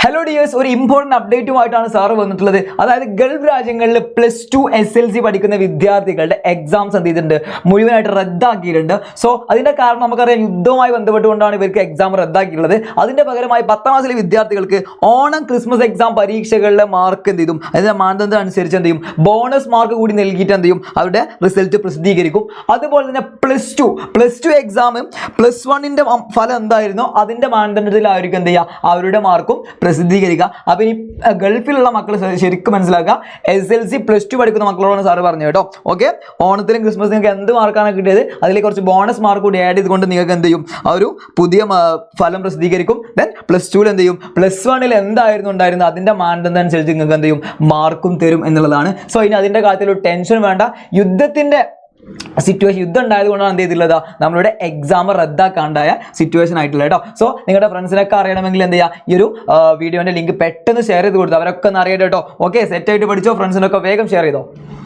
Hello dears, ഒരു important അപ്ഡേറ്റുമായിട്ടാണ് sir വന്നിട്ടുള്ളത്. അതായത് ഗൾഫ് രാജ്യങ്ങളിൽ +2 SLC പഠിക്കുന്ന വിദ്യാർത്ഥികളുടെ എക്സാംസ് എന്ത് ചെയ്തിട്ടുണ്ട്, മുഴുവനായിട്ട് റദ്ദാക്കിയിട്ടുണ്ട്. സോ അതിന്റെ കാരണം നമുക്കറിയാം, യുദ്ധവുമായി ബന്ധപ്പെട്ടുകൊണ്ടാണ് ഇവർക്ക് എക്സാം റദ്ദാക്കിയിട്ടുള്ളത്. അതിന്റെ പകരമായി 10ാം ക്ലാസ്സിലെ വിദ്യാർത്ഥികൾക്ക് ഓണം ക്രിസ്മസ് എക്സാം പരീക്ഷകളിലെ മാർക്ക് എന്ത് ചെയ്യും, അതിന്റെ മാനദണ്ഡം അനുസരിച്ച് എന്ത് ചെയ്യും, ബോണസ് മാർക്ക് കൂടി നൽകിയിട്ട് എന്ത് ചെയ്യും, അവരുടെ റിസൾട്ട് പ്രസിദ്ധീകരിക്കും. അതുപോലെ തന്നെ പ്ലസ് ടു എക്സാം +1ന്റെ ഫലം എന്തായിരുന്നോ അതിന്റെ മാനദണ്ഡത്തിലായിരിക്കും എന്ത് ചെയ്യുക, അവരുടെ മാർക്കും പ്രസിദ്ധീകരിക്കുക. അപ്പോൾ ഈ ഗൾഫിലുള്ള മക്കൾ ശരിക്കും മനസ്സിലാക്കുക, SLC +2 പഠിക്കുന്ന മക്കളോടാണ് സാറ് പറഞ്ഞു കേട്ടോ. ഓക്കെ, ഓണത്തിലും ക്രിസ്മസിനും നിങ്ങൾക്ക് എന്ത് മാർക്കാണ് കിട്ടിയത്, അതിലേക്ക് കുറച്ച് ബോണസ് മാർക്ക് കൂടി ആഡ് ചെയ്തുകൊണ്ട് നിങ്ങൾക്ക് എന്ത് ചെയ്യും, ആ ഒരു പുതിയ ഫലം പ്രസിദ്ധീകരിക്കും. ദെൻ +2 എന്ത് ചെയ്യും, +1 എന്തായിരുന്നു ഉണ്ടായിരുന്നത് അതിന്റെ മാനദണ്ഡം അനുസരിച്ച് നിങ്ങൾക്ക് എന്ത് ചെയ്യും, മാർക്കും തരും എന്നുള്ളതാണ്. സോ ഇനി അതിന്റെ കാര്യത്തിൽ ഒരു ടെൻഷൻ വേണ്ട. യുദ്ധം ഉണ്ടായത് കൊണ്ടാണ് എന്ത് ചെയ്തിട്ടുള്ളത്, നമ്മളുടെ എക്സാം റദ്ദാക്കാണ്ടായ സിറ്റുവേഷൻ ആയിട്ടുള്ള കേട്ടോ. സോ നിങ്ങളുടെ ഫ്രണ്ട്സിനൊക്കെ അറിയണമെങ്കിൽ എന്ത് ചെയ്യുക, ഈ ഒരു വീഡിയോന്റെ ലിങ്ക് പെട്ടെന്ന് ഷെയർ ചെയ്ത് കൊടുത്തു, അവരൊക്കെ ഒന്ന് അറിയട്ടെ കേട്ടോ. ഓക്കെ, സെറ്റ് ആയിട്ട് പഠിച്ചോ, ഫ്രണ്ട്സിനൊക്കെ വേഗം ഷെയർ ചെയ്തോ.